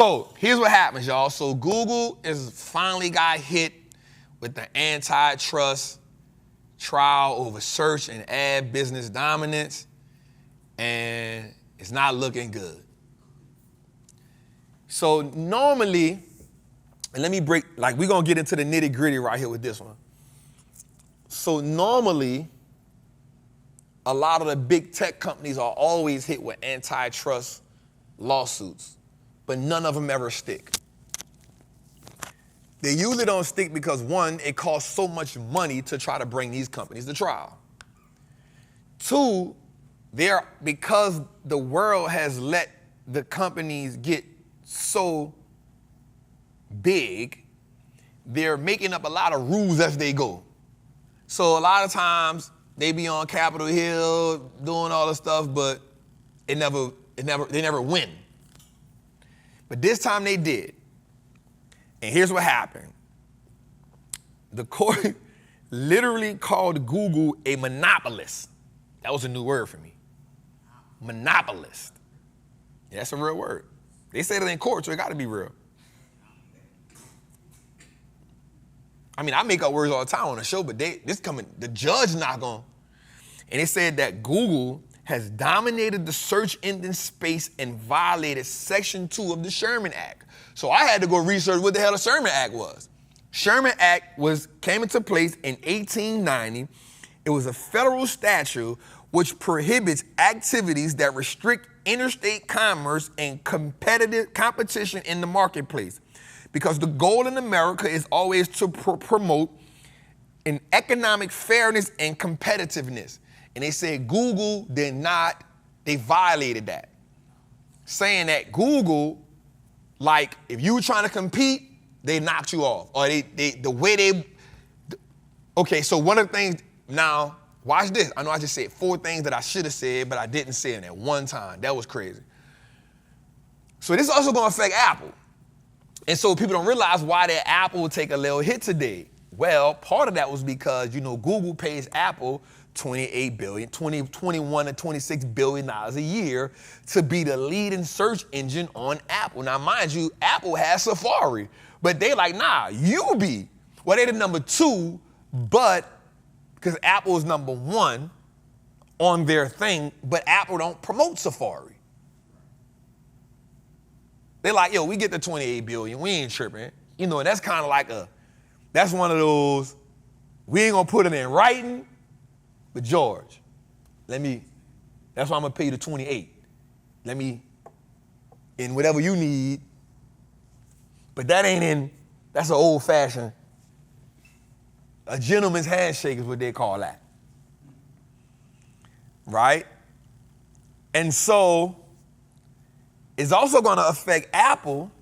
So here's what happens, y'all. So Google is finally got hit with the antitrust trial over search and ad business dominance, and it's not looking good. So normally, and let me break, like we're gonna get into the nitty gritty right here with this one. So normally, a lot of the big tech companies are always hit with antitrust lawsuits, but none of them ever stick. They usually don't stick because one, it costs so much money to try to bring these companies to trial. Two, because the world has let the companies get so big, they're making up a lot of rules as they go. So a lot of times they be on Capitol Hill doing all the stuff, but they never win. But this time they did. And here's what happened. The court literally called Google a monopolist. That was a new word for me. Monopolist. Yeah, that's a real word. They said it in court, so it got to be real. I mean, I make up words all the time on the show, but the judge not going. And they said that Google has dominated the search engine space and violated Section 2 of the Sherman Act. So I had to go research what the hell the Sherman Act was. Sherman Act came into place in 1890. It was a federal statute which prohibits activities that restrict interstate commerce and competition in the marketplace. Because the goal in America is always to promote an economic fairness and competitiveness. And they said Google they violated that. Saying that Google, like if you were trying to compete, they knocked you off. Or okay, so one of the things, now watch this. I know I just said 4 things that I should have said, but I didn't say them at one time. That was crazy. So this is also gonna affect Apple. And so people don't realize why that Apple will take a little hit today. Well, part of that was because, Google pays Apple $21 to $26 billion a year to be the leading search engine on Apple. Now, mind you, Apple has Safari, but they like, nah, you be. Well, they're the number 2, but because Apple is number 1 on their thing, but Apple don't promote Safari. They're like, yo, we get the 28 billion, we ain't tripping. And that's kind of like that's one of those, we ain't gonna put it in writing, but George, that's why I'm gonna pay you the 28. In whatever you need, but that's an old fashioned, a gentleman's handshake is what they call that. Right? And so, it's also gonna affect Apple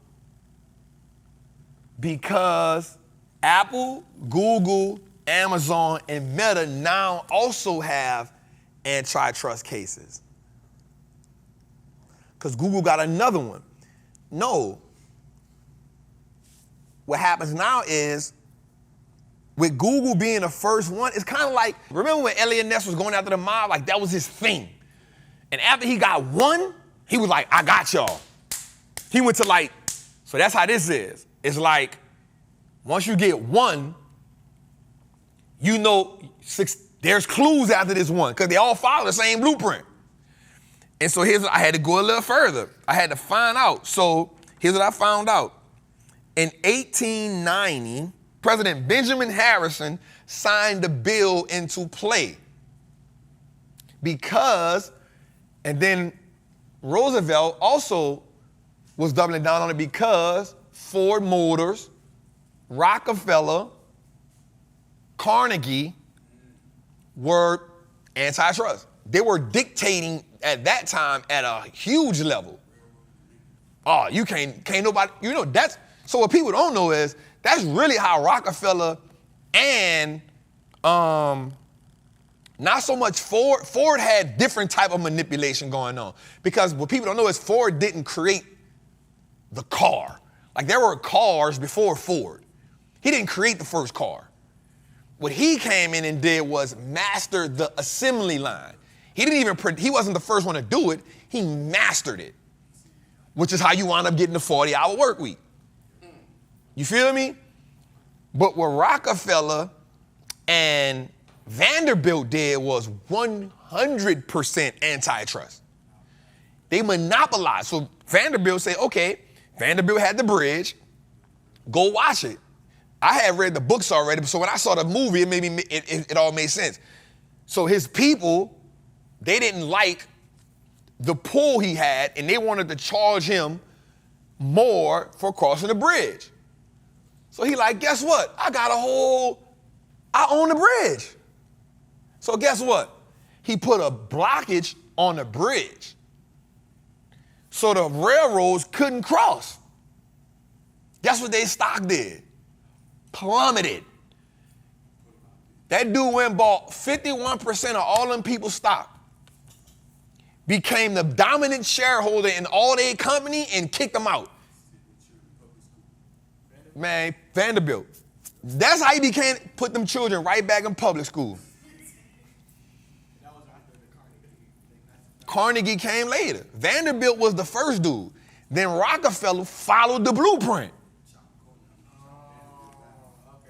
because Apple, Google, Amazon, and Meta now also have antitrust cases. Because Google got another one. No. What happens now is, with Google being the first one, it's kind of like, remember when Elliot Ness was going after the mob? Like, that was his thing. And after he got one, he was like, I got y'all. He went to so that's how this is. It's like, once you get one, there's clues after this one, because they all follow the same blueprint. And so I had to go a little further. I had to find out. So here's what I found out. In 1890, President Benjamin Harrison signed the bill into play and then Roosevelt also was doubling down on it because Ford Motors, Rockefeller, Carnegie were antitrust. They were dictating at that time at a huge level. Oh, you can't nobody, so what people don't know is that's really how Rockefeller and not so much Ford had different type of manipulation going on. Because what people don't know is Ford didn't create the car. Like there were cars before Ford. He didn't create the first car. What he came in and did was master the assembly line. He wasn't the first one to do it, he mastered it. which is how you wind up getting the 40-hour work week. You feel me? But what Rockefeller and Vanderbilt did was 100% antitrust. They monopolized. So Vanderbilt said, okay, Vanderbilt had the bridge. Go watch it. I had read the books already, so when I saw the movie, it all made sense. So his people, they didn't like the pull he had, and they wanted to charge him more for crossing the bridge. So he like, guess what? I own the bridge. So guess what? He put a blockage on the bridge so the railroads couldn't cross. Guess what their stock did? Plummeted. That dude went and bought 51% of all them people's stock, became the dominant shareholder in all their company, and kicked them out. Man, Vanderbilt. That's how he put them children right back in public school. Carnegie came later. Vanderbilt was the first dude. Then Rockefeller followed the blueprint.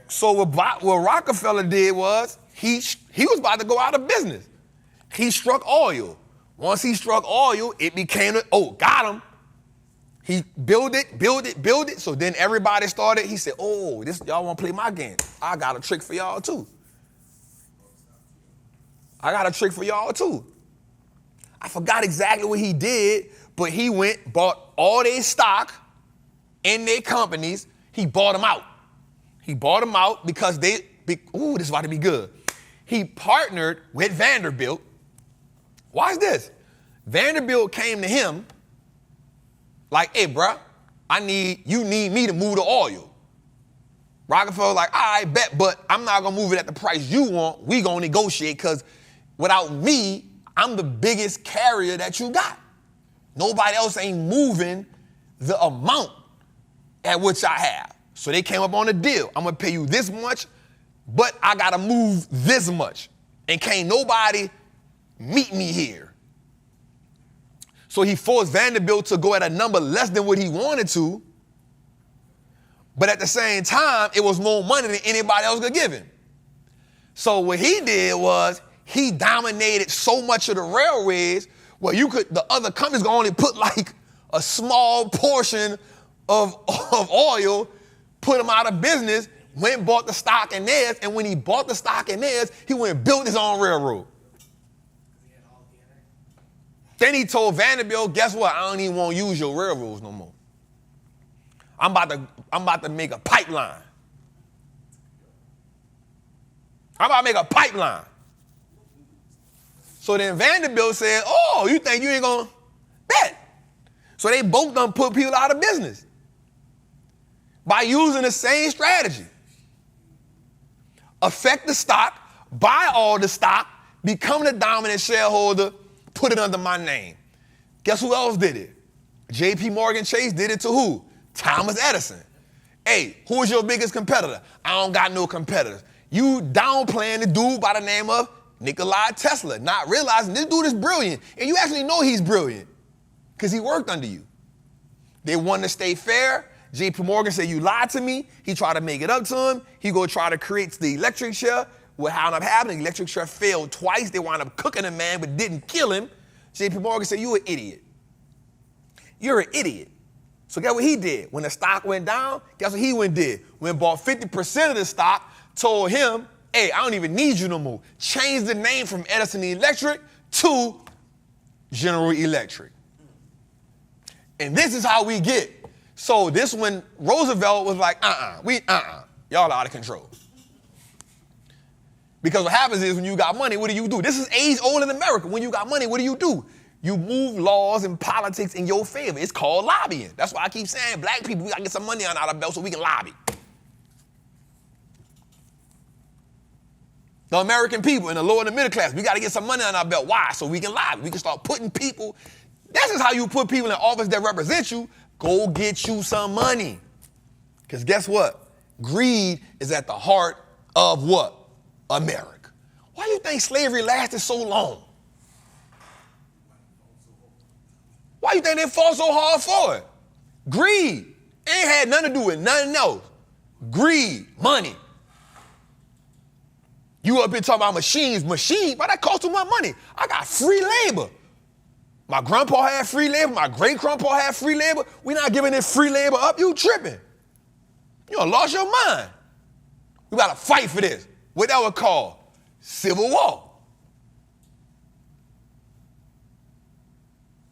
So what Rockefeller did was he was about to go out of business. He struck oil. Once he struck oil, it became got him. He built it. So then everybody started. He said, y'all want to play my game? I got a trick for y'all too. I forgot exactly what he did, but he bought all their stock in their companies. He bought them out. Because this is about to be good. He partnered with Vanderbilt. Watch this. Vanderbilt came to him like, hey, bruh, you need me to move the oil. Rockefeller like, all right, bet, but I'm not going to move it at the price you want. We going to negotiate because without me, I'm the biggest carrier that you got. Nobody else ain't moving the amount at which I have. So they came up on a deal. I'm going to pay you this much, but I got to move this much. And can't nobody meet me here. So he forced Vanderbilt to go at a number less than what he wanted to. But at the same time, it was more money than anybody else could give him. So what he did was he dominated so much of the railways where the other companies could only put like a small portion of oil, put them out of business, went and bought the stock in theirs, and when he bought the stock in theirs, he went and built his own railroad. Then he told Vanderbilt, guess what? I don't even want to use your railroads no more. I'm about to make a pipeline. So then Vanderbilt said, you think you ain't gonna bet? So they both done put people out of business by using the same strategy. Affect the stock, buy all the stock, become the dominant shareholder, put it under my name. Guess who else did it? J.P. Morgan Chase did it to who? Thomas Edison. Hey, who is your biggest competitor? I don't got no competitors. You downplaying the dude by the name of Nikola Tesla, not realizing this dude is brilliant. And you actually know he's brilliant because he worked under you. They wanted to stay fair. J.P. Morgan said, you lied to me. He tried to make it up to him. He go try to create the electric chair. What wound up happening, the electric chair failed twice. They wound up cooking the man, but didn't kill him. J.P. Morgan said, you an idiot. You're an idiot. So guess what he did? When the stock went down, guess what he went and did? Went and bought 50% of the stock, told him, hey, I don't even need you no more. Changed the name from Edison Electric to General Electric. And this is how we get. So this when Roosevelt was like, y'all out of control. Because what happens is when you got money, what do? This is age old in America. When you got money, what do? You move laws and politics in your favor. It's called lobbying. That's why I keep saying black people, we got to get some money on our belt so we can lobby. The American people and the lower and the middle class, we got to get some money on our belt. Why? So we can lobby. We can start putting people. This is how you put people in office that represent you. Go get you some money. Because guess what? Greed is at the heart of what? America. Why do you think slavery lasted so long? Why you think they fought so hard for it? Greed. It ain't had nothing to do with nothing else. Greed, money. You up here talking about machines, but that costs too much money. I got free labor. My grandpa had free labor, my great-grandpa had free labor. We not giving this free labor up, you tripping. You done lost your mind. We gotta fight for this. What that would call civil war.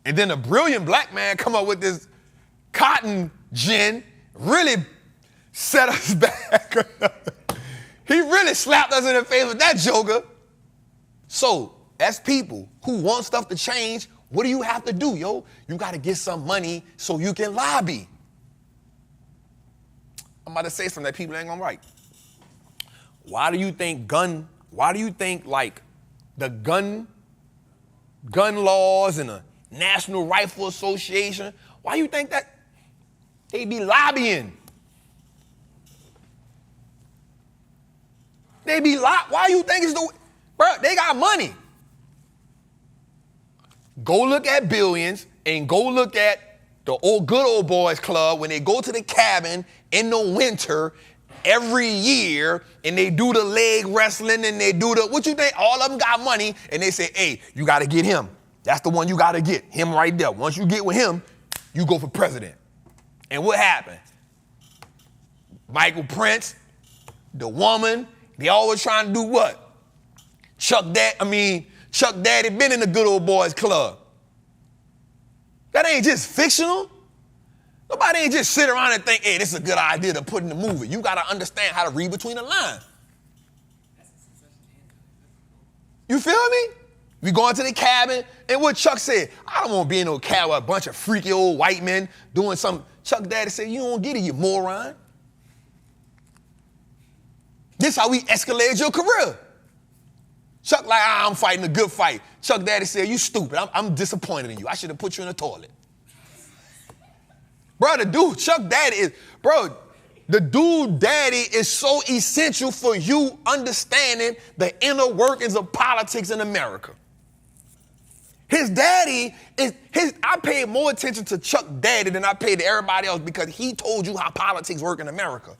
And then a brilliant black man come up with this cotton gin, really set us back. He really slapped us in the face with that joker. So, as people who want stuff to change, what do you have to do, yo? You got to get some money so you can lobby. I'm about to say something that people ain't gonna write. Why do you think like the gun laws and the National Rifle Association, why you think that they be lobbying? Why you think it's bro, they got money. Go look at Billions and go look at the good old boys club when they go to the cabin in the winter every year and they do the leg wrestling and they do what you think? All of them got money and they say, hey, you got to get him. That's the one you got to get, him right there. Once you get with him, you go for president. And what happened? Michael Prince, the woman, they always trying to do what? Chuck Daddy been in the good old boys club. That ain't just fictional. Nobody ain't just sit around and think, hey, this is a good idea to put in the movie. You got to understand how to read between the lines. You feel me? We go into the cabin, and what Chuck said, I don't want to be in no cabin with a bunch of freaky old white men doing something. Chuck Daddy said, you don't get it, you moron. This how we escalate your career. Chuck like, I'm fighting a good fight. Chuck Daddy said, you stupid. I'm disappointed in you. I should have put you in the toilet. Bro, the dude daddy is so essential for you understanding the inner workings of politics in America. His daddy I paid more attention to Chuck Daddy than I paid to everybody else because he told you how politics work in America.